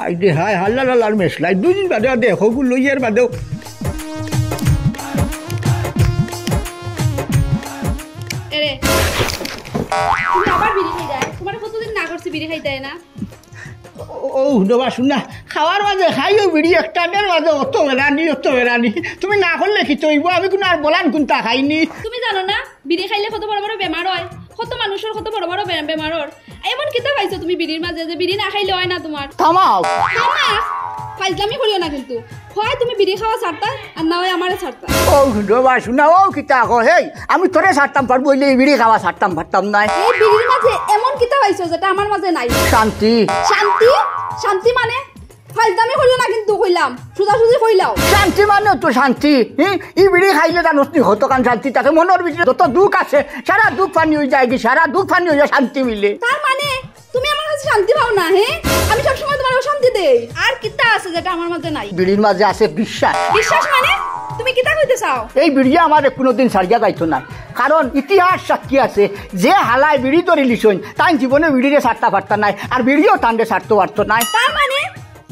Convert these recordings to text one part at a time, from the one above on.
I they high হাল্লা লালার মেশলাই 2 দিন বাদে দেখো লইয়ার বাদেও এরে তুমি আবার বিড়ি খাই যায় তোমার কতদিন না করছি বিড়ি খাইতে না ও হুদবা শুনা খাওয়ার মাঝে খাইও বিড়ি একটাদের মাঝে অত বেরানি তুমি না করলে কি তৈব আমি কোনো আর বলান কোনটা খাইনি তুমি জানো না বিড়ি খাইলে কত বড় বড় বেমার হয় কত মানুষের কত বড় বড় বেমার হয় এমন কিতা পাইছো তুমি বিড়ির মাঝে যে বিড়ি না খাইলে হয় না তোমার থামাও ফাইজলামি করিও না কিন্তু হয় তুমি বিড়ি খাওয়া ছাড়তা আর না হয় আমারে ছাড়তা ও হুদবা শুনা ও কিতা কো হেই আমি তোরে ছাড়তাম পারবো বইলে বিড়ি খাওয়া ছাড়তাম পারতাম না এই বিড়ির মাঝে এমন কিতা পাইছো যেটা আমার মাঝে নাই শান্তি শান্তি মানে ফাইজলামি করিও না কিন্তু কইলাম সুজাসুজি কইলাও শান্তি মানে তো শান্তি ই বিড়ি খাইলে জানোস নি হতো কান শান্তি তাতে মনের ভিতরে যত দুঃখ আছে সারা দুঃখ ফানি হয়ে যায় কি সারা দুঃখ ফানি হয়ে শান্তি মিলে তার মানে তুমি আমার কাছে শান্তি পাও না আমি সব সময় তোমার শান্তি দেই আর কিতা আছে যেটা আমার মাঝে নাই বিড়ির মাঝে আছে বিশ্বাস মানে তুমি কিতা কইতে চাও এই বিড়ি আমার কোনোদিন সারিয়া যাইতো না কারণ ইতিহাস সাক্ষী আছে যে হালায় বিড়ি ধরে লিছইন তাই জীবনে বিড়িরে ছাড়তে পারত নাই আর বিড়িও টানতে ছাড়তে পারত নাই তার মানে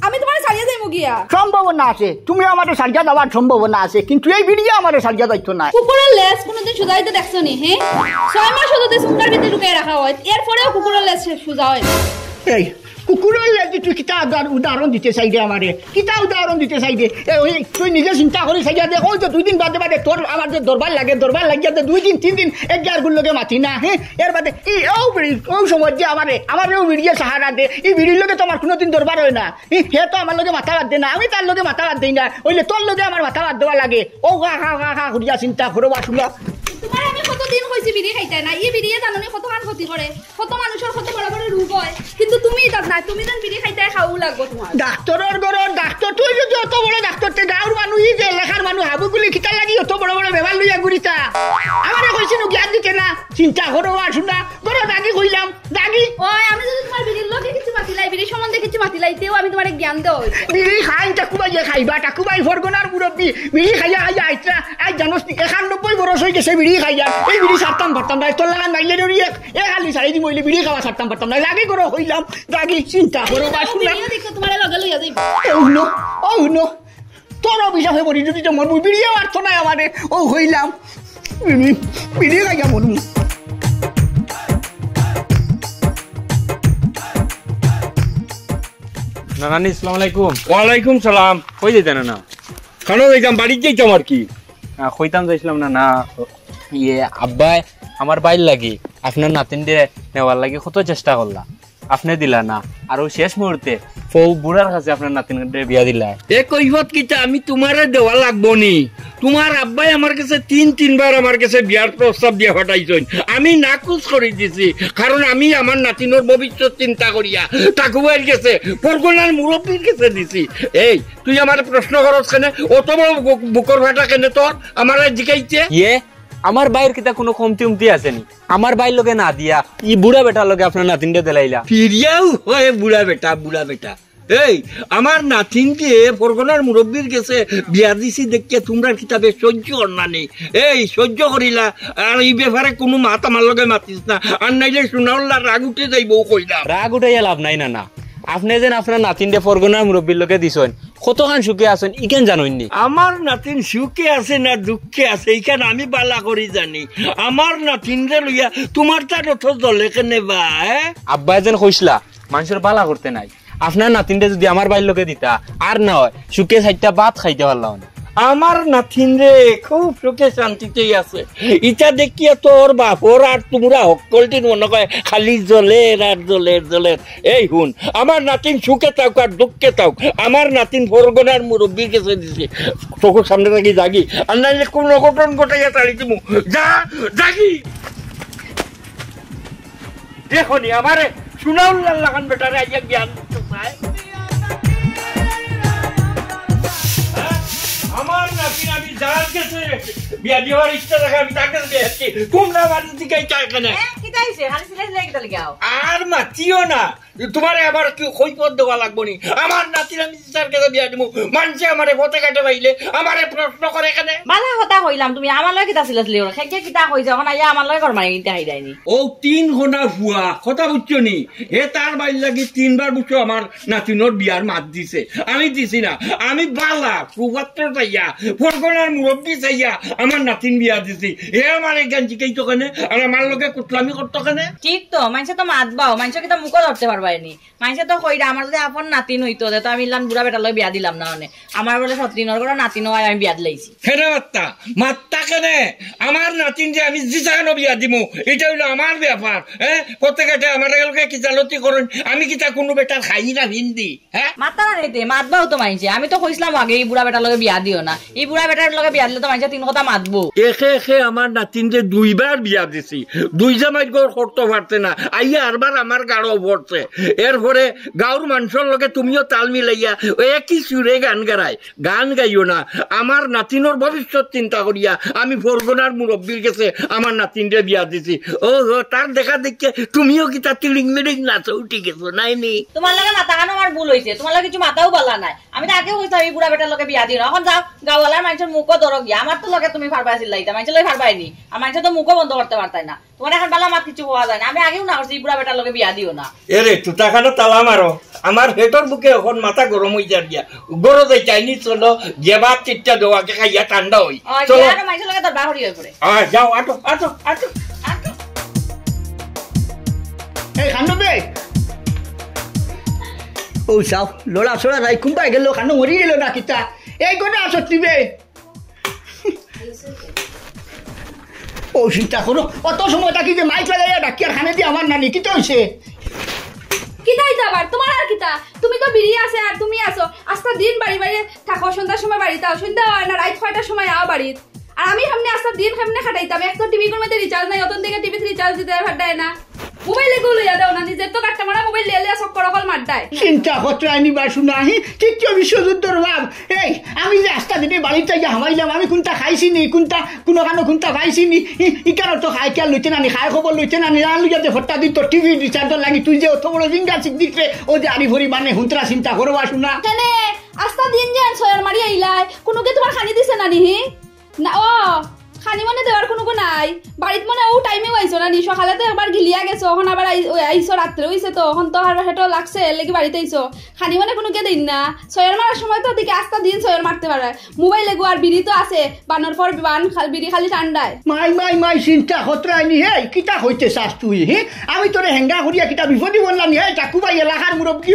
আমি তোমার সারিয়া যাইমু গিয়া সম্ভাবনা আছে তুমি আমারে সারিয়া যাওয়ার সম্ভাবনা আছে কিন্তু এই বিড়ি আমারে সারিয়া যাইতো না কুকুরের লেজ কোনোদিন সুজাইতে দেখছো নি 6 মাস হতে সুন্দর ভিতরে ঢুকাই রাখা হয় এরপরেও কুকুরের লেজ সুজা হয় এই কুকুরের লেজ তুই কিতা উদাহরণ দিতে চাই দে আমারে কিতা উদাহরণ দিতে চাই দে তুই নিজে চিন্তা করে চাই দে ওই তো 2 দিন বাদে তোর আমার যে দরবার লাগিয়া 2 দিন 3 দিন 11 গুণ লগে মাতি না এর বাদে ও সময় যে আমারেও বিড়িয়ে সাহারা দে এই বিড়ির লগে তো আমার কোনোদিন দরবার হয় না হে তো আমার লগে মাথা বাদ দে না আমি তার লগে মাথা বাদ দেই না ওইলে তোর লগে আমার মাথা বাদ দেওয়া লাগে ও হা করিয়া চিন্তা করো আসলে তোমার আমি কতদিন কইছি বিড়ি খাইতে না এই বিড়িয়ে জানোনি কত মান ক্ষতি করে কত মানুষের কত বড় বড় রোগ হয় কিন্তু তুমি এটা না তুমি যেন বিড়ি খাইতে খাও লাগবো তোমার ডাক্তারের ঘর ডাক্তার তুই যদি অত বড় ডাক্তার তে গাঁর মানুষ যে এলাকার মানুষ হাবুগুলি খিতা লাগি অত বড় বড় বেমার লইয়া ঘুরিতা আমারে কইছিনু জ্ঞান দিতে না চিন্তা করো আর শুনা করো দাগি কইলাম দাগি ওই আমি যদি তোমার বিড়ির লগে কিছু মাতিলাই বিড়ি সম্বন্ধে কিছু মাতিলাইতেও আমি তোমারে জ্ঞান দেও বিড়ি খাই টাকুবাই খাইবা টাকুবাই ফরগনার মুরব্বী বিড়ি খাইয়া আইতা আই জানোস 91 বছর হয়ে গেছে বিড়ি খাইয়া এই বিড়ি ছাড়তাম পারতাম না তোর লাগান মাইলে খালি সারি দি মইলে বিড়ি খাওয়া ছাড়তাম পারতাম না লাগে করো হইলাম দাগি চিন্তা করো বা শুনা তোমার লগে লইয়া যাইবা ও নো তোর অভিশাপ হয়ে পড়ি যদি মরবো বিড়িও আর তো নাই আমারে ও হইলাম বিড়ি খাইয়া মরবো নানানি আসসালামু আলাইকুম ওয়ালাইকুম সালাম কই যাইতেন না খানো যাইতাম বাড়িতে যাইতাম আর কি কইতাম যাইছিলাম না ইয়ে আব্বাই আমার বাইর লাগি আপনার নাতিন দিয়ে নেওয়ার লাগি কত চেষ্টা করলা আপনি দিলা না আর ওই শেষ মুহূর্তে বুড়ার কাছে আপনার নাতিন বিয়া দিলা এ কইবত কিটা আমি তোমারে দেওয়া লাগবো নি তোমার আব্বাই আমার কাছে 3-3 আমার কাছে বিয়ার প্রস্তাব দিয়ে হটাইছেন আমি নাকুচ করে দিছি কারণ আমি আমার নাতিনোর ভবিষ্যৎ চিন্তা করিয়া টাকুবাইর কাছে পরগনার মুরব্বীর কাছে দিছি এই তুই আমার প্রশ্ন করছ কেন অত বড় বুকর ভাটা কেন তোর আমার জিকাইছে ইয়ে আমার বাইর কিতা কোনো কমতি উমতি আসেনি আমার বাইর লগে না দিয়া ই বুড়া বেটার লগে আপনার নাতিন দিয়ে দিলাইলা ফিরিয়াও হয় বুড়া বেটা এই আমার নাতিন দিয়ে পরগনার মুরব্বীর কাছে বিয়া দিছি দেখিয়া তোমরা কিতাবে সহ্য না নেই এই সহ্য করিলা আর এই ব্যাপারে কোনো মাত আমার লগে মাতিস না আর নাইলে শুনাওলা রাগ উঠে যাইব কইলাম রাগ উঠাইয়া লাভ নাই না আপনি যেন আপনার নাতিন দিয়ে পরগনার মুরব্বীর লগে দিছেন কতখান সুখে আছেন ইকেন জানোইনি আমার নাতিন সুখে আছে না দুঃখে আছে এইখান আমি বালা করি জানি আমার নাতিন রে লইয়া তোমার তার অত দলে কেনে বা আব্বাই যেন কইসলা মানুষের বালা করতে নাই আপনার নাতিনটা যদি আমার বাইর লোকে দিতা আর না হয় সুখে 4টা ভাত খাইতে পারলাম না আমার নাতিন রে খুব সুখে শান্তিতেই আছে ইটা দেখিয়া তোর বাপর আর তোমরা সকলটির মনে করে খালি জ্বলের আর জ্বলের এই হুন আমার নাতিন সুখে থাক আর দুঃখে থাক আমার নাতিন পরগনার মুরব্বীর কাছে দিছে চোখের সামনে থাকি জাগি আর নাইলে কোন অঘটন ঘটাইয়া তাড়ি দিমু জাগি দেখনি আমারে শুনাউল্লাহ লাগান বেটারে আইয়া জ্ঞান দিতে চায় আমার নাতিন আমি যার কাছে বিয়া দেওয়ার ইচ্ছা রাখে আমি তার কাছে বিয়া তোমরা আমার দিকে চাই কেন গাইছে খালি সিলাই সিলাই কিটা লাগাও আর মাতিও না তোমারে আবার কি কৈফত দেওয়া লাগবো নি আমার নাতির আমি স্যার কাছে বিয়া দিব মানুষে আমারে পথে কাটে পাইলে আমারে প্রশ্ন করে এখানে মালা কথা কইলাম তুমি আমার লগে কিটা সিলাই সিলাই খেকে কিটা কই যখন আইয়া আমার লগে ঘর মারি কিটা হাইদাইনি ও 3 ঘন্টা ভুয়া কথা বুঝছো নি হে তার বাইর লাগি 3বার বুঝছো আমার নাতিনোর বিয়ার মাত দিছে আমি দিছি না আমি বালা সুপাত্র চাইয়া ফরগনার মুরব্বী চাইয়া আমার নাতিন বিয়া দিছি হে আমারে গাঞ্জি কেইতো কেনে আর আমার লগে কুটলামি করতো কেনে ঠিক তো মানুষে তো মাতবাও মানুষে কিটা মুখ ধরতে পারবাইনি মানুষে তো কইরা আমার যদি আপন নাতিন হইতো তো আমি ইলান বুড়া বেটার লগে বিয়া দিলাম না মানে আমার বলে 17 করে নাতিন হয় আমি বিয়া দিলাইছি কেনে মাত্তা কেনে আমার নাতিন যে আমি জিসানো বিয়া দিমু এটা হইলো আমার ব্যাপার হ্যাঁ প্রত্যেকটা আমার লগে কি জালতি করেন আমি কি তা কোনো বেটার খাই না হিন্দি হ্যাঁ মাত্তা না রেতে মাতবাও তো মাইছে আমি তো কইছিলাম আগে এই বুড়া বেটার লগে বিয়া দিও না এই বুড়া বেটার লগে বিয়া দিলে তো মানুষে 3 কথা মাতবো একে আমার নাতিন যে 2বার বিয়া দিছি 2 জামাই গড় করতে পারতে না আইয়া আরবার আমার গাড়ো পড়ছে এরপরে গাঁর মানুষের লগে তুমিও তাল মিলাইয়া একই সুরে গান গাড়াই গান গাইও না আমার নাতিনোর ভবিষ্যৎ চিন্তা করিয়া আমি ফরগনার মুরব্বীর কাছে আমার নাতিনরে বিয়া দিছি ও তার দেখা দেখে তুমিও কি তার তিলিং মিলিং নাচো উঠে গেছো নাইনি তোমার লগে মাথা কানো আমার ভুল হইছে তোমার লগে কিছু মাথাও বলা নাই আমি তো আগে কইতাম এই বুড়া বেটার লগে বিয়া দিও না এখন যাও গাওয়ালার মানুষের মুখও ধরো গিয়া আমার তো লগে তুমি ফারবাইছিল লাইতা মানুষের লগে ফারবাইনি আর মানুষের তো মুখও বন্ধ করতে পারতাই না তোমার এখন বালা মাত কিছু হওয়া যায় না আমি আগেও না করছি এই বুড়া বেটার লগে বিয়া দিও না এরে তুতাখানো তালা মারো আমার হেটর বুকে এখন মাথা গরম হয়ে যা গিয়া গরো যাই চাইনি চলো যেবা চিটটা দেওয়াকে খাইয়া ঠান্ডা হই চলো আর মানুষের লগে তোর বাহরি হয়ে পড়ে যাও আটো আটো আটো আটো এই খান্ড বে ও চাও লড়া ছড়া যাই কোনবাই গেল খান্ড মরি গেল না কিতা এই কোনে আসতি বে ও চিন্তা করো অত সময় থাকি যে মাইক লাগাইয়া ডাকি আর খানে দিয়ে আমার নানি কিতা হয়েছে কিতাই যাবার তোমার আর কিতা তুমি তো বিড়ি আছে আর তুমি আসো আস্তা দিন বাড়ি বাড়ি থাকো সন্ধ্যার সময় বাড়িতে আও সন্ধ্যা হয় না রাত 6টার সময় আও বাড়িত আর আমি সামনে আস্তা দিন সামনে খাটাইতাম এক তো টিভি কোন মধ্যে রিচার্জ নাই অতন থেকে টিভিতে রিচার্জ দিতে ভাড়ায় না মোবাইলে গুলো ইয়া দাও না নিজের তো কাটটা মারা মোবাইল লিয়ে চক্কর কল মারদায় চিন্তা করতে আইনি বা শুনা আহি তৃতীয় বিশ্বযুদ্ধের ভাব এই আমি যে আস্তা দিনে বাড়িতে গিয়ে হামাইলাম আমি কোনটা খাইছি নি কোনটা কোনো কানো কোনটা খাইছি নি ইকারও তো খাই কেয়ার লইতে নানি খাই খবর লইতে নানি না লইয়া যে ভট্টা দিত টিভি রিচার্জর লাগি তুই যে অত বড় জিঙ্গা চিক দিতে ও যে আড়ি ভরি মানে হুন্তরা চিন্তা করবা শুনা কেনে আস্তা দিন যান ছয়ার মারি আইলাই কোনো কে তোমার খানি দিছে নানি হি না ও খানি মানে দেওয়ার কোনো নাই বাড়িত মানে ও টাইমে আইছো না নি সকালে তো একবার গিলিয়া গেছো এখন আবার আইছো রাত্রে হইছে তো এখন তো আর হেটো লাগছে লেগে বাড়িতে আইছো খানি মানে কোনো কে দিন না ছয়ের মারার সময় তো দিকে আস্তা দিন ছয়ের মারতে পারে মোবাইলে গো আর বিড়ি তো আছে বানর পর বান বিড়ি খালি ঠান্ডায় মাই চিন্তা করতে আইনি হে কিতা হইতে চাস তুই হে আমি তোরে হেঙ্গা করিয়া কিতা বিপদী বললাম হে চাকুবাই এলাকার মুরব্বী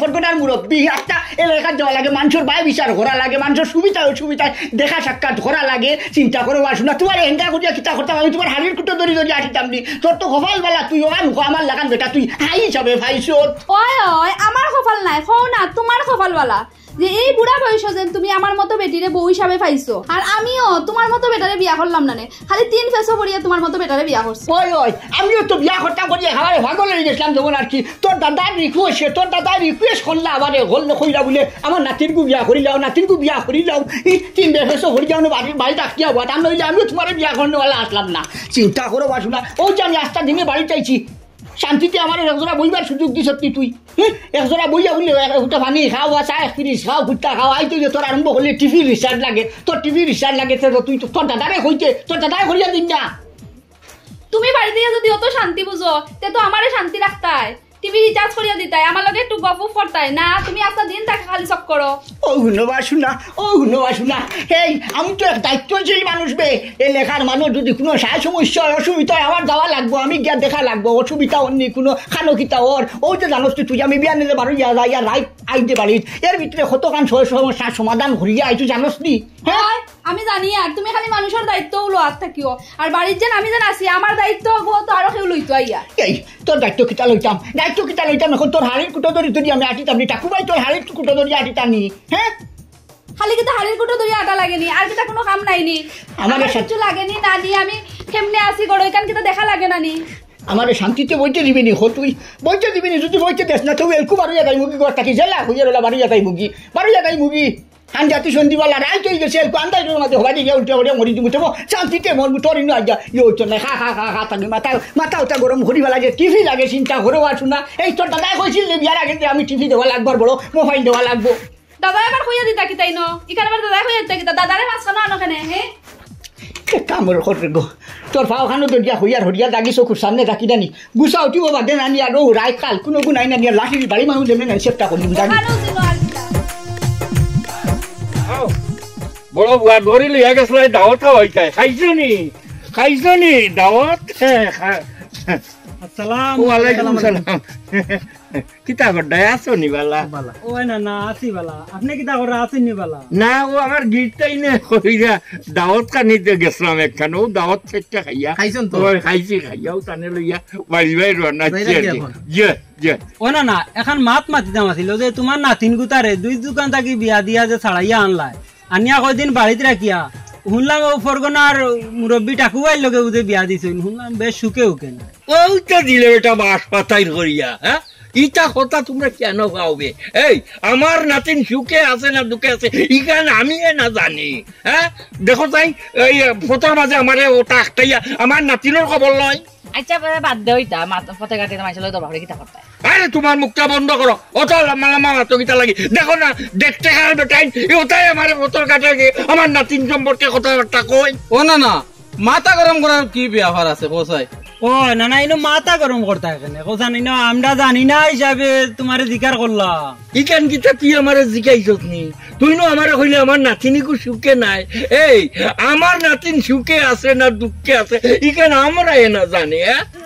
ফরগনার মুরব্বী একটা এলাকার যাওয়া লাগে মানুষের বাই বিচার ঘোরা লাগে মানুষের সুবিধা অসুবিধায় দেখা সাক্ষাৎ ঘোরা লাগে চিন্তা করে না তোমার হেঙ্গা করিয়া কিতা করতাম আমি তোমার হাড়ির কুটো ধরি ধরি আসিতাম নি তোর তো কপাল বেলা তুই ওখান আমার লাগান বেটা তুই হাই হিসাবে ভাইছো ওই আমার কপাল নাই কও না তোমার কপাল বালা যে এই বুড়া বয়স যে তুমি আমার মতো বেটিরে বউ হিসাবে পাইছো আর আমিও তোমার মতো বেটারে বিয়া করলাম না খালি 3 পেছো পড়িয়া তোমার মতো বেটারে বিয়া করছি ওই আমিও তো বিয়া করতাম করিয়া খাওয়ারে ভাগল হয়ে গেছিলাম যেমন আর কি তোর দাদার রিকোয়েস্ট করলা আবার হল নকইরা বলে আমার নাতিনকু বিয়া করি যাও 3 পেছো পড়ি যাও বাড়ি ডাকিয়া বাতাম নইলে আমিও তোমার বিয়া করনেওয়ালা আসলাম না চিন্তা করো বাসুনা ওই যে আমি আস্তা দিনে বাড়ি চাইছি শান্তিতে আমার একজোড়া বইবার সুযোগ দিস তুই একজোড়া বইয়া বললে ওটা পানি খাওয়া চা ফ্রিজ খাও ভুট্টা খাওয়া এই তো তোর আরম্ভ করলে টিভি রিচার্জ লাগে তোর টিভি রিচার্জ লাগে তুই তোর দাদারে হইতে তোর দাদারে করিয়া দিন না তুমি বাড়িতে যদি অত শান্তি বুঝো তে তো আমারে শান্তি রাখতাই টিভি রিচার্জ করিয়া দিতাই আমার লগে একটু গপ করতাই না তুমি আস্তা দিন তাকে খালি চক করো ও গুণবাসুনা এই আমি তো এক দায়িত্বশীল মানুষ বে এই লেখার মানুষ যদি কোনো সায় সমস্যা অসুবিধা আমার যাওয়া লাগবো আমি গিয়া দেখা লাগবো অসুবিধা অন্য কোনো খানকিতা ওর ও যে জানোস তুই আমি বিয়া নিলে বাড়ি যাই আর রাইট আইতে পারিস এর ভিতরে কতক্ষণ সমস্যার সমাধান করিয়া আইতু জানোস নি হ্যাঁ আমি জানি আর তুমি খালি মানুষের দায়িত্ব উলো আর থাকিও আর বাড়ির যেন আমি যেন আছি আমার দায়িত্ব তো আরো কেউ লইতো আইয়া এই তোর দায়িত্ব কিতা লইতাম এখন তোর হাড়ির কুটো ধরি যদি আমি আটিতাম নি টাকুবাই তোর হাড়ির কুটো ধরি আটিতাম নি হ্যাঁ খালি কিন্তু হাড়ির কুটো ধরি আটা লাগেনি আর কিটা কোনো কাম নাইনি আমার কিছু লাগেনি না নি আমি কেমনে আসি গড় ওইখান কিটা দেখা লাগে না নি আমার শান্তিতে বইতে দিবি নি তুই বইতে দিবি নি যদি বইতে দেস না তুই এলকু বাড়িয়া যাই মুগি ঘর থাকি জেলা হইয়া রোলা বাড়িয়া যাই মুগি হাঞ্জাতি সন্ধিবালা রাই তৈ গেছে আন্দাজ মাঝে হবাই গিয়ে উল্টে করে মরি দিব তবু শান্তিতে মরবো তোর ইনো আজ্ঞা ইয়ে হচ্ছে না খা খা খা খা থাকি মাথা ওটা গরম করিবা লাগে টিভি লাগে চিন্তা করেও আসু না এই তোর দাদাই কইছিল যে বিয়ার আগে যে আমি টিভি দেওয়া লাগবো আর বড় মোবাইল দেওয়া লাগবো দাদা এবার কইয়া দিতা কি তাই ন ইখানে আবার দাদা কইয়া দিতা কি দাদারে মাছ খানো আনো কেনে হে কামড় করে গো তোর পাওখানো দরিয়া হইয়ার হরিয়া দাগি চকুর সামনে রাখি দানি গুছা উঠিব বাদে নানি আর রাই কাল কোনো গুণ আই নানি লাঠি বাড়ি মানুষ যেমন চেষ্টা করি জানি বড় বুয়া ধরি লইয়া গেছিল দাওয়াত খাওয়াইতাই খাইছো নি দাওয়াত আসসালাম ওয়ালাইকুম সালাম কিতা গড্ডায় আছো নি বালা ও না আসি বালা আপনি কিতা করে আসেন নি বালা না ও আমার গিরটাই নে কইরা দাওয়াত কানিতে গেছিলাম একখান ও দাওয়াত থেকে খাইয়া খাইছেন তো? খাইছি খাইয়াও টানে লইয়া বাড়ি রান্না যাইরা কি এখন? ও না এখন মাত মাতিতাম আছিল যে তোমার নাতিন গুতারে দুই দোকান থাকি বিয়া দিয়া যে ছাড়াইয়া আনলাই আনিয়া কয়দিন বাড়িতে রাখিয়া শুনলাম ও ফরগনার মুরব্বী টাকুয়াই লগে উদে বিয়া দিছেন শুনলাম বেশ সুখে উকেন ওইটা দিলে এটা বাস পাতাই করিয়া হ্যাঁ ইটা কথা তোমরা কেন পাওবে এই আমার নাতিন সুখে আছে না দুঃখে আছে ইখান আমি না জানি হ্যাঁ দেখো তাই এই ফটোর মাঝে আমার ওটা একটাইয়া আমার নাতিনের খবর লয় আচ্ছা বাদ দে ওইটা পথে ঘাটে মাইছে লই দরবার কিতা করতে আরে তোমার মুখটা বন্ধ করো অত লামা তো গীতা লাগি দেখো না দেখতে খাল বেটাই ওটাই আমার ফটোর কাছে আমার নাতিন সম্পর্কে কথাবার্তা কই ও না মাথা গরম করার কি ব্যাপার আছে কোসাই ও না ইনো মাথা গরম করতে এখানে কোথান ইনো আমরা জানি না হিসাবে তোমার জিকার করলাম ইখান গীতা তুই আমার জিজ্ঞাইছত নি তুই নো আমার কইলে আমার নাতিনিকু সুখে নাই এই আমার নাতিন সুখে আছে না দুঃখে আছে ইখান আমরা না জানি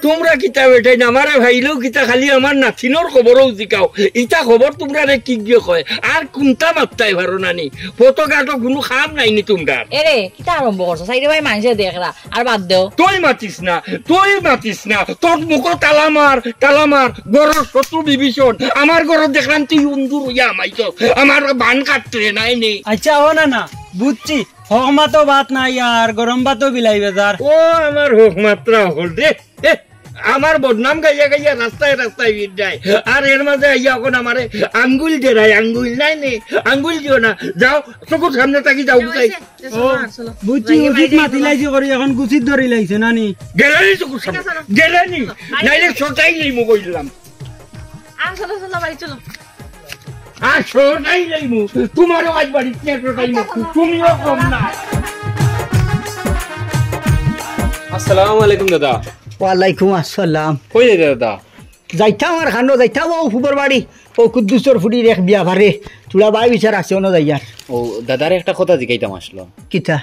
তোমরা কিতা বেটাই না আমারে ভাইলেও কিতা খালি আমার নাতিনোর খবরও জিকাও ইটা খবর তোমরা রে কি গিয়ে কয় আর কোনটা মাত্রাই ভারো নানি ফটো কাটো কোনো খাম নাইনি তোমরা এরে কিতা আরম্ভ করছো সাইডে ভাই মানুষে দেখরা আর বাদ দেও তুই মাতিস না তোর মুখ তালামার গরর শত্রু বিভীষণ আমার গরর দেখলাম তুই উন্দুর হইয়া আমাইছ আমার বান কাটতে নাই নে আচ্ছা ও না বুঝছি হক মাতো বাত নাই আর গরম বাতো বিলাই বেজার ও আমার হোক মাত্রা হল রে আমার বদনাম গাইয়া রাস্তায় ভিড় যায় আর এর মাঝে আইয়া এখন আমারে আঙ্গুল দেয় আঙ্গুল নাই নে আঙ্গুল দিও না যাও চকুর সামনে থাকি যাও বুঝাই বুঝছি উচিত মাতি লাইছি করি এখন গুছিত ধরি লাইছে নানি গেলানি চকুর সামনে গেলানি নাইলে সটাই নেই মো কইলাম চলো ভাই চলো আর সটাই নেই মো তোমারও আজ বাড়ি সটাই মো তুমিও কম না আসসালামু আলাইকুম দাদা ওয়ালাইকুম আসসালাম কই যাইতে দাদা যাইতাম আর খানো যাইতাম ও ফুবর বাড়ি ও কুদ্দুসর ফুটির এক বিয়া ভারে চুলা বাই বিচার আছে অন্য যাইয়ার ও দাদার একটা কথা জিজ্ঞাইতাম আসলো কিতা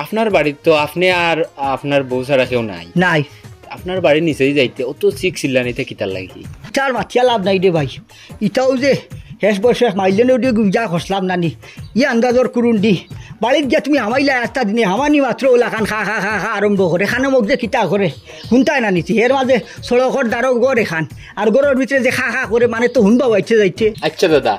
আপনার বাড়ির তো আপনি আর আপনার বউ ছাড়া কেউ নাই নাই আপনার বাড়ির নিচেই যাইতে অত চিক চিল্লানিতে কিতার লাগি তার মাথিয়া লাভ নাই রে ভাই ইটাও যে শেষ বয়সে মাইলেনেও দিয়ে গুজা খসলাম নানি ই আন্দাজর করুন দি বাড়িত গিয়া তুমি হামাইলা একটা দিনে হামানি মাত্র ওলাখান খা খা খা খা আরম্ভ করে খানো মোক যে কিতা করে শুনতাই না নিছি এর মাঝে সড়কর দ্বারও গড় এখান আর গড়ের ভিতরে যে খা খা করে মানে তো শুনবা বাইছে যাইছে আচ্ছা দাদা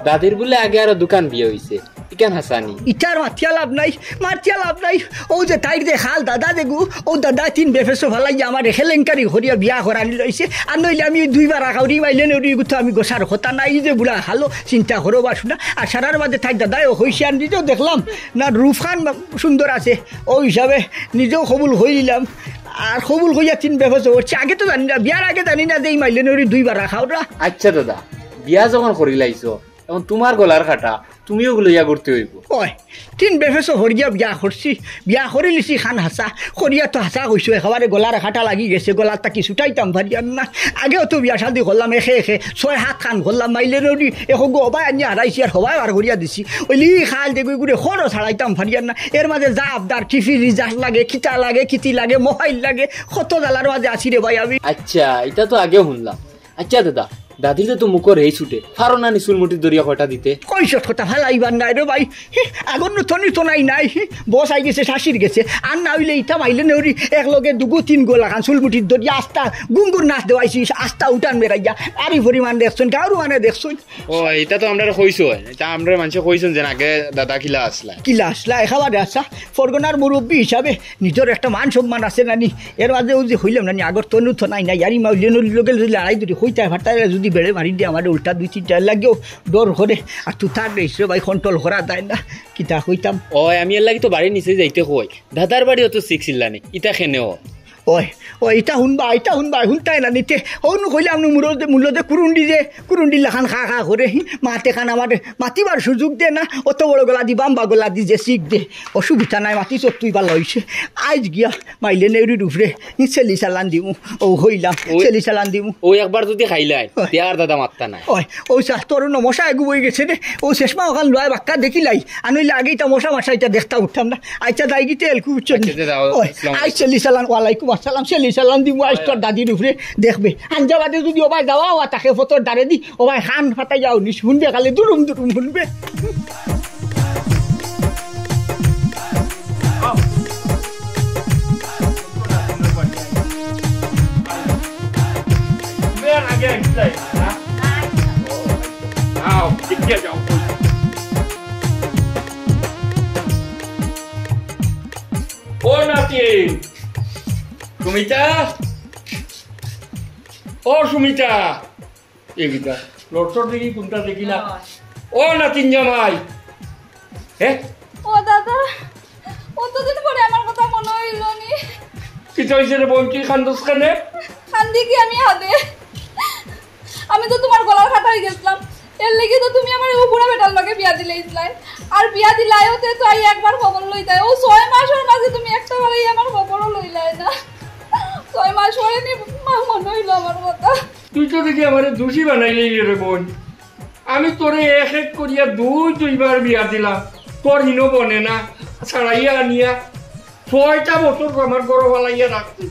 দাদির বলে আগে আরো দোকান বিয়ে হইছে ইকান হাসানি ইটার মাথিয়া লাভ নাই ও যে তাইর যে খাল দাদা দেখু ও দাদা তিন বেফেসো ভালাই আমার হেলেঙ্কারি হরিয়া বিয়া করানি রয়েছে আর নইলে আমি দুইবার আকাউরি মাইলে নড়ি গুতো আমি গোসার হতা নাই যে বুড়া হালো চিন্তা করো বা শুনা আর সারার মাঝে তাই দাদা ও হইছে আর নিজেও দেখলাম না রূপখান সুন্দর আছে ও হিসাবে নিজেও কবুল হয়ে নিলাম আর কবুল হইয়া তিন বেফেসো করছে আগে তো জানি না বিয়ার আগে জানি না যে এই মাইলে নড়ি দুইবার রাখাওরা আচ্ছা দাদা বিয়া যখন করিলাইছো এখন তোমার গলার কাটা তুমিও গুলো ইয়া করতে হইব ওই তিন বেফেসো হরিয়া বিয়া করছি বিয়া করে লিছি খান হাসা করিয়া তো হাসা কইছো একেবারে গলার খাটা লাগি গেছে গলার তাকি ছুটাইতাম ভারিয়ার না আগেও তো বিয়া শাদি করলাম এখে 6-7 খান করলাম মাইলে নদী এখন গবাই আনি হারাইছি আর সবাই আর করিয়া দিছি ওইলি খাল দেখি ঘুরে খরো ছাড়াইতাম ভারিয়ার না এর মাঝে যা আবদার টিফি রিজার্ভ লাগে কিতা লাগে কিতি লাগে মোবাইল লাগে কত জ্বালার মাঝে আছি রে ভাই আমি আচ্ছা এটা তো আগেও শুনলাম আচ্ছা দাদা দাদিতে তো মুখর এই ছুটে ফারো না নিচুল মুটির দরিয়া কটা দিতে কইসত কথা ভালাইবার নাই রে ভাই আগর নতনি তো নাই বস আই গেছে শাশির গেছে আর না হইলে ইটা মাইলে নেউরি এক লগে দুগো তিন গোলা খান চুলমুটির দরিয়া আস্তা গুঙ্গুর নাচ দেওয়াইছি আস্তা উঠান বেড়াইয়া আরি পরিমাণ দেখছুন গাঁর মানে দেখছুন ও এটা তো আমরা কইছো এটা আমরা মানুষে কইছেন যে আগে দাদা কিলা আসলা এখাবারে আসা ফরগনার মুরব্বী হিসাবে নিজের একটা মান সম্মান আছে নানি এর মাঝে ও যে হইলাম নানি আগর তনু তো নাই আরি মাইলে নেউরি লগে যদি লড়াই যদি হইতে ফাটাই যদি দি বেড়ে মারি দিয়ে আমার উল্টা 2-3 লাগেও ডর করে আর তুই তার রেসে ভাই কন্ট্রোল করা যায় না কিতা কইতাম ওই আমি এর লাগি তো বাড়ি নিচে যাইতে কই দাদার বাড়িও তো শিখছিলা নি ইটা খেনেও ওই ওই এটা শুনবা শুনতাই না নিতে অন্য কইলে আপনি মূল্যতে কুরুন্ডি লাখান খা করে মাতে খান আমার মাতিবার সুযোগ দে না অত বড় গলা দি বাম্বা গলা দি যে শিখ দে অসুবিধা নাই মাতি চোখ তুই ভালো হয়েছে আজ গিয়া মাইলে নেউরি ডুফরে চেলি চালান দিমু ও হইলাম চেলি চালান দিমু ও একবার যদি খাইলাই আর দাদা মাত্তা নাই ওই ওই চাষ তোর মশা এগু বই গেছে রে ও শেষমা ওখান লয় বাক্কা দেখিলাই আনইলে আগে এটা মশা মাসা এটা দেখতা উঠতাম না আইটা দাই গিতে এলকু উঠছেন ওই আই চেলি চালান ওয়ালাইকুম আসসালাম চেলি চালান দিমু আজ তোর দাদির উপরে দেখবে আঞ্জাবাদে যদি ওবাই যাওয়া তাকে ফটোর দাঁড়ে দি ওবাই খান ফাটাই যাও নি শুনবে খালি দুরুম শুনবে ও নাতিন সুমিতা ও সুমিতা এগিটা লড়ছর দেখি কোনটা দেখি না ও নাতিন জামাই ও দাদা অতদিন পরে আমার কথা মনে হইল নি কি হয়েছে রে বঞ্চি খান্দস খানে কান্দি কি আমি হাতে আমি তো তোমার গলার কাটা হয়ে গেছিলাম এর লেগে তো তুমি আমার বুড়া বেটার লগে বিয়া দিলেইছিলাই আর বিয়া দিলাই ওতে তো আই একবার খবর লইতাই ও 6 মাসের মাঝে তুমি একটা বারই আমার খবরও লইলাই না 6 মাস পরে নি মনে হইল আমার কথা তুই তো দেখি আমারে দোষী বানাইলি রে বোন আমি তোরে এক করিয়া দুইবার বিয়া দিলাম তোর হিনো বনে না ছাড়াইয়া আনিয়া 6টা বছর আমার গরো ফালাইয়া রাখছি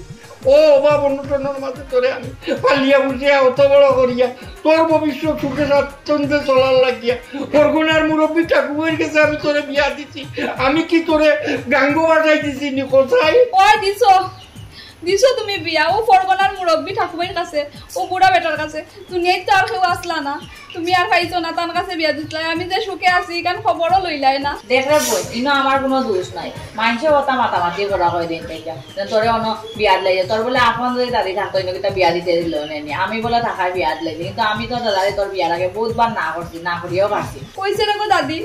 ও অভাব অনটনের মাঝে তোরে আমি পালিয়া বুঝিয়া অত বড় করিয়া তোর ভবিষ্যৎ সুখে স্বাচ্ছন্দ্যে চলার লাগিয়া ফরগুনার মুরব্বী ঠাকুরের কাছে আমি তোরে বিয়া দিছি আমি কি তোরে গাঙ্গ বাজাই দিছি নি কোথায় ওই দিছো তুমি বিয়া ও ফরগনার মুরব্বী ঠাকুরের কাছে ও বুড়া বেটার কাছে দুনিয়ায় তো আর কেউ আসলা না তুমি আর পাইছো না তার কাছে বিয়া দিতলাই আমি যে সুখে আছি কারণ খবরও লইলাই না দেখরে বই ইনো আমার কোনো দোষ নাই মানুষে ওটা মাতামাতি করা হয় দিন থেকে তোরে অন্য বিয়া দিলাই তোর বলে আপন যদি দাদি থাকতো ইনো কিতা বিয়া দিতে দিল নি আমি বলে থাকায় বিয়া দিলাই কিন্তু আমি তো দাদারে তোর বিয়ার আগে বহুতবার না করছি না করিও পারছি কইছে রে গো দাদি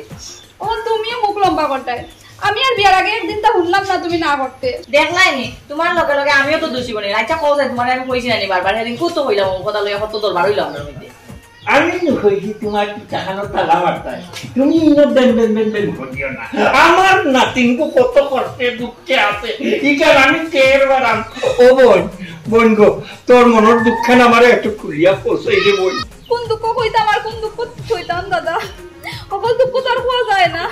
ও তুমিও মুখ লম্বা করতাই আমি আর বিয়ার আগে একদিন তা শুনলাম না তুমি না করতে দেখলাই নি তোমার লগে লগে আমিও তো দোষী বনি আচ্ছা কও যাই তোমার আমি কইছি না নি বারবার সেদিন কত হইলাম কথা লইয়া কত দরবার হইলাম আমার মধ্যে আমি হইছি তোমার কি চাকানোর তালা মারতাই তুমি ইনো বেন করিও না আমার নাতিনকো কত কষ্টে দুঃখে আছে ইকার আমি কের বারাম ও বোন গো তোর মনের দুঃখ না আমারে একটু খুলিয়া পৌঁছাই দে বোন কোন দুঃখ কইতাম আর কোন দুঃখ কইতাম দাদা সকল দুঃখ তো আর হওয়া যায় না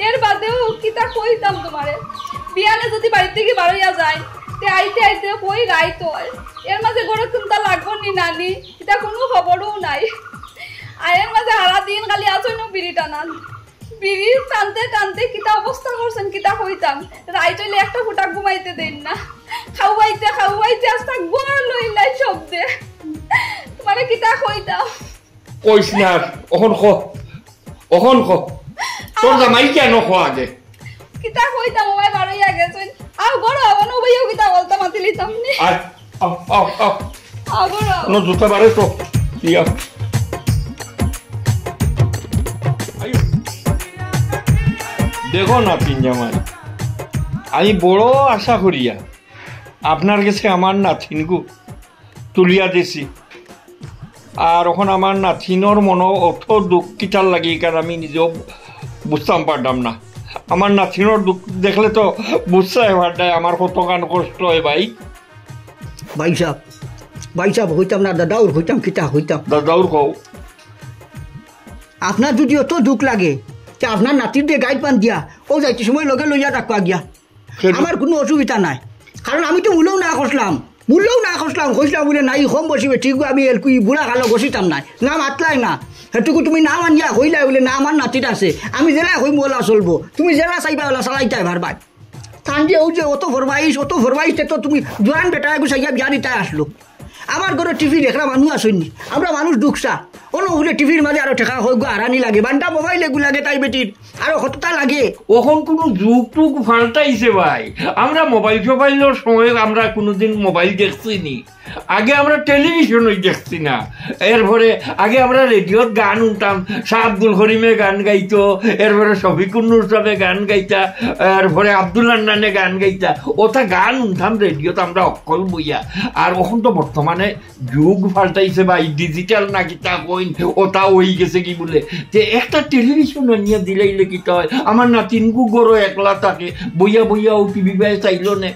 এর বাদেও কিতা কইতাম তোমারে বিয়ানে যদি বাড়ি থেকে বাড়াইয়া যায় তে আইতে আইতে কই গাইতো এর মাঝে গড়ে চিন্তা লাগবো নি নানি এটা কোনো খবরও নাই আর এর মাঝে সারা দিন খালি আছো নো বিড়ি টানান বিড়ি টানতে টানতে কিতা অবস্থা করছেন কিতা কইতাম রাইট হইলে একটা ফুটা ঘুমাইতে দেন না খাওয়াইতে আস্তা গোড় লইলাই শব্দে তোমারে কিতা কইতাম কইস না অখন খ তোর জামাই কেন খোয়া আগে কিতা কইতাম ওই বাড়াইয়া গেছেন আও গড় আবনো ভাইও কিতা বলতা মাতি লিতাম নি আয় আও গড় নো জুতা বারে তো ইয়া দেখো না তিন জামাই আমি বড় আশা করিয়া আপনার কাছে আমার নাতিনগু তুলিয়া দিছি আর এখন আমার নাতিনর মন অত দুঃখিতার লাগে কারণ আমি নিজেও বুঝতাম পারতাম না আমার নাতিনর দুঃখ দেখলে তো বুঝতে পারতাম আমার কত গান কষ্ট হয় ভাই সাহেব হইতাম না দাদাউর হইতাম কিতা হইতাম দাদাউর কও আপনার যদি অত দুঃখ লাগে তা আপনার নাতির দিয়ে গাইড পান দিয়া ও যাইতে সময় লগে লইয়া রাখবা গিয়া আমার কোনো অসুবিধা নাই কারণ আমি তো মূলেও না খসলাম কইসলাম বলে নাই কম বসিবে ঠিক আমি এলকুই বুড়া কালো বসিতাম নাই না মাতলাই না সেটুকু তুমি না মানিয়া হইলাই বলে না আমার নাতির আছে আমি জেলা হই মোলা চলবো তুমি জেলা চাইবা ওলা চালাইতাই ভারবাই তান যে ও যে অত ফরমাইশ তো তুমি জোয়ান বেটা গুছাইয়া বিয়া দিতাই আসলো আমার ঘরে টিভি দেখরা মানুষ আসেননি আমরা মানুষ দুঃখসা অন্য বলে টিভির মাঝে আরো ঠেকা হয়ে হারানি লাগে বান্টা মোবাইল এগু লাগে তাই বেটির আর কতটা লাগে ওখন কোনো যুগ টুক পাল্টাইছে ভাই। আমরা মোবাইল টোবাইলের সময় আমরা কোনোদিন মোবাইল দেখছি নি, আগে আমরা টেলিভিশনই দেখছি না। এরপরে আগে আমরা রেডিওর গান শুনতাম, শাহ আব্দুল করিমে গান গাইতো, এরপরে শফিকুন্নুর সাহেবে গান গাইতা, এরপরে আব্দুল আন্নানে গান গাইতা, ওটা গান শুনতাম রেডিওতে আমরা অকল বইয়া। আর ওখন তো বর্তমানে যুগ পাল্টাইছে ভাই, ডিজিটাল না কিতা কইন ওটা হয়ে গেছে কি বলে যে একটা টেলিভিশন নিয়ে দিলাইলে কিতা হয়। আমার নাতিনকু গরো একলা থাকে, বইয়া বইয়া ও টিভি বাই চাইল নে।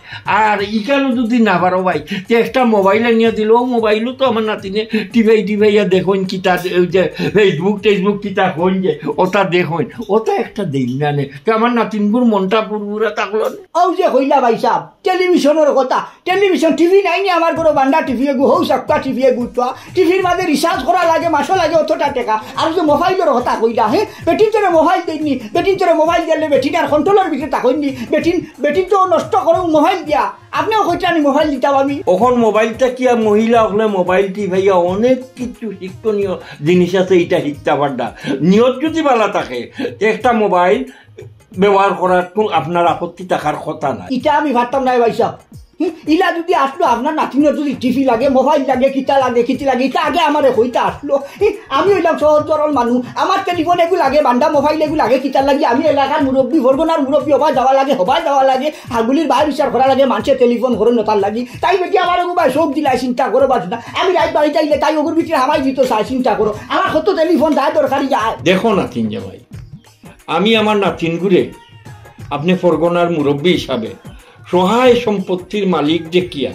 আর ইকানো যদি না পারো ভাই যে একটা মোবাইল নিয়ে দিল, মোবাইলও তো আমার নাতিনে টিভাইয়া দেখুন কিতা যে ফেসবুক টেসবুক কিতা হইন যে ওটা দেখুন, ওটা একটা দিন না নে আমার নাতিনগুর মনটা পুরুরা থাকলো। ও যে হইলা ভাই সাহ টেলিভিশনের কথা, টেলিভিশন টিভি নাই নি আমার ঘরে, বান্ডা টিভি এগু হৌ সাক্কা টিভি এগু তো টিভির মাঝে রিচার্জ করা লাগে, মাসও লাগে অতটা টাকা। আর যে মোবাইলের কথা কইলা, হ্যাঁ বেটিন তোরে মোবাইল দেয়নি, বেটিন তোরে মোবাইল দিলে বেটিনার কন্ট্রোলের ভিতরে থাকইনি, বেটিন তো নষ্ট করো মোবাইল দিয়া। আপনিও কইটানি মোবাইল দিতাম আমি। ওখন মোবাইলটা কি আর মহিলা হলে মোবাইলটি ভাইয়া অনেক কিছু শিক্ষণীয় জিনিস আছে, এইটা শিখতে পারডা। নিয়ত যদি ভালো থাকে একটা মোবাইল ব্যবহার করার আপনার আপত্তি থাকার কথা নাই। ইটা আমি ভাবতাম নাই ভাই সাহ। ইলা যদি আসলো আপনার নাতিনের যদি টিভি লাগে, মোবাইল লাগে, কিতা লাগে, কিতি লাগে, ইটা আগে আমার হইতে আসলো। আমি হইলাম সহজ সরল মানুষ, আমার টেলিফোন এগুলো লাগে, বান্ডা মোবাইল এগুলো লাগে, কিতা লাগে। আমি এলাকার মুরব্বী, বরগনার মুরব্বী হবা যাওয়া লাগে, হবাই যাওয়া লাগে, হাগুলির বাইর বিচার করা লাগে, মানুষের টেলিফোন করে নতার লাগি। তাই বেটি আমার এগু ভাই সব দিলাই চিন্তা করো বাস না। আমি রাত বাড়িতে আইলে তাই ওগুর ভিতরে হামাই দিত চাই চিন্তা করো, আমার কত টেলিফোন যায় দরকারি যায়। দেখো নাতিন যে ভাই, আমি আমার নাতিন ঘুরে আপনি ফরগনার মুরব্বী হিসাবে সহায় সম্পত্তির মালিক দেখিয়া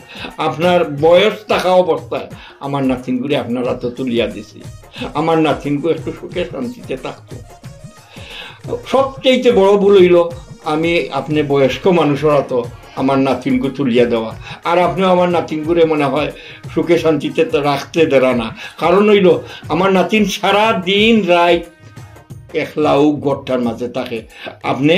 আপনার বয়স থাকা অবস্থায় আমার নাতিনগুলি আপনারা তো তুলিয়া দিছি। আমার নাতিনগু একটু সুখে শান্তিতে থাকতো। সবচেয়ে বড় ভুল হইল আমি আপনি বয়স্ক মানুষরা তো আমার নাতিনগু তুলিয়া দেওয়া, আর আপনিও আমার নাতিনগুরে মনে হয় সুখে শান্তিতে রাখতে দেরা না। কারণ হইল আমার নাতিন সারা দিন রাত একলাও গড়টার মাঝে থাকে। আপনি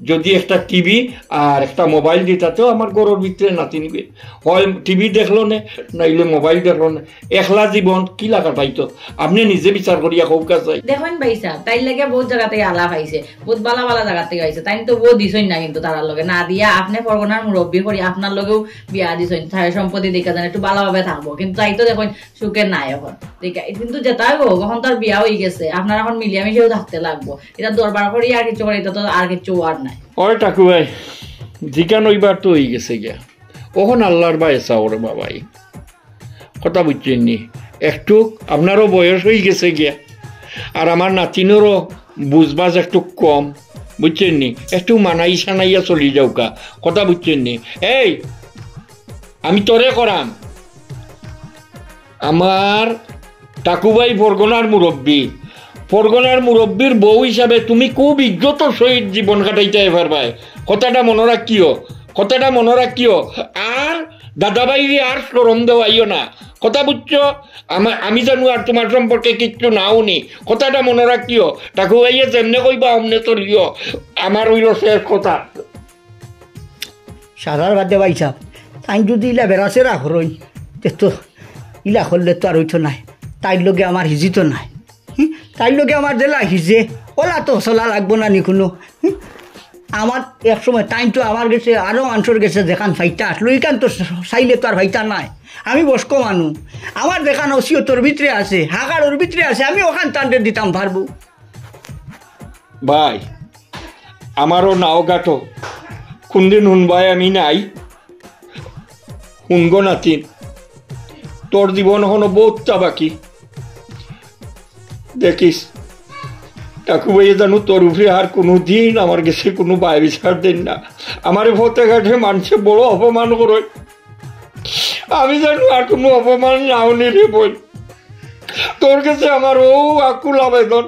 যদি একটা টিভি আর একটা মোবাইল দিতাতেও আমার গরুর ভিতরে নাতি নিবে, হয় টিভি দেখলো না নাইলে মোবাইল দেখলো না, একলা জীবন কি লাগা পাইতো। আপনি নিজে বিচার করিয়া খুব কাজ চাই। দেখেন ভাইসা তাই লাগে বহুত জায়গা থেকে আলাপ আইছে, বহুত বালা বালা জায়গা থেকে আইছে, তাই তো বহুত দিছই না, কিন্তু তার লগে না দিয়া আপনি পরগনার মুরব্বী করি আপনার লগেও বিয়া দিছই, তাই সম্পত্তি দেখা যায় একটু ভালোভাবে থাকবো। কিন্তু তাই তো দেখুন সুখের নাই এখন ঠিক আছে, কিন্তু যেটাই হোক এখন তার বিয়া হয়ে গেছে, আপনার এখন মিলিয়ামিশেও থাকতে লাগবো। এটা দরবার করি আর কিছু করে, এটা তো আর কিছু আর নাই। ওই টাকু ভাই জিকান ওইবার তো হয়ে গেছে গিয়া, ওখন আল্লাহর ভাই চাওরে বাবাই কথা বুঝছেন নি। একটু আপনারও বয়স হয়ে গেছে গিয়া, আর আমার নাতিনেরও বুঝবাজ একটু কম, বুঝছেন নি। একটু মানাই সানাইয়া চলি যাওকা কথা বুঝছেন নি। এই আমি তোরে করাম, আমার টাকুবাই ফরগনার মুরব্বী, ফরগনার মুরব্বীর বউ হিসাবে তুমি খুব ইজ্জত সহিত জীবন কাটাইতে পারবাই। কথাটা মনে রাখিও, কথাটা মনে রাখিও। আর দাদাভাইরে আর শরম দেওয়াইও না, কথা বুঝছো। আমি জানো আর তোমার সম্পর্কে কিচ্ছু নাও নি, কথাটা মনে রাখিও। টাকু ভাইয়া যেমনে কইবা অমনে চলিও, আমার হইল শেষ কথা। সারার বাদে ভাই সাহ তাই যদি ইলা বেড়াছে রাখরই তো ইলা করলে তো আর হইতো নাই, তাইর লগে আমার হিজিত নাই, তাইর লগে আমার জেলা হিজে ওলা তো চলা লাগবো না নি কোনো। আমার এক সময় টাইম তো আমার গেছে, আরও মানুষের গেছে যেখান ফাইটা আসলো, এখান তো চাইলে তো আর ফাইটা নাই। আমি বস্ক মানুষ, আমার যেখান ওসিয়তর ভিতরে আছে, হাগাড়োর ভিতরে আছে, আমি ওখান টান্ডে দিতাম পারবো। ভাই আমারও নাও গাটো কোনদিন শুনবাই আমি নাই, শুনগো নাতিন তোর জীবন এখনো বহুতটা বাকি। দেখিস কাকু ভাইয়া জানো তোর উপরে আর কোনো দিন আমার কাছে কোনো বাই বিচার দেন না। আমার পথে ঘাটে মানুষে বড় অপমান করে, আমি জানো আর কোনো অপমান নাও নিলে বল। তোর কাছে আমার ও আকুল আবেদন,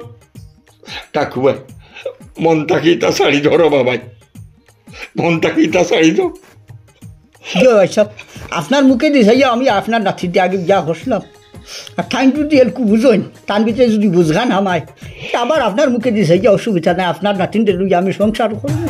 কাকু ভাই মন থাকিতা শাড়ি ধরো বাবাই, মন থাকিতা শাড়ি ধর। ভাই সাহেব আপনার মুখে দিছাইয়া আমি আপনার নাতিতে আগে যা ঘষলাম, আর টাইম যদি এলকু বুঝোন তার ভিতরে যদি বুঝগান আমায় আবার আপনার মুখে দিছাইয়া অসুবিধা নাই, আপনার নাতিনদের আমি সংসার করবো।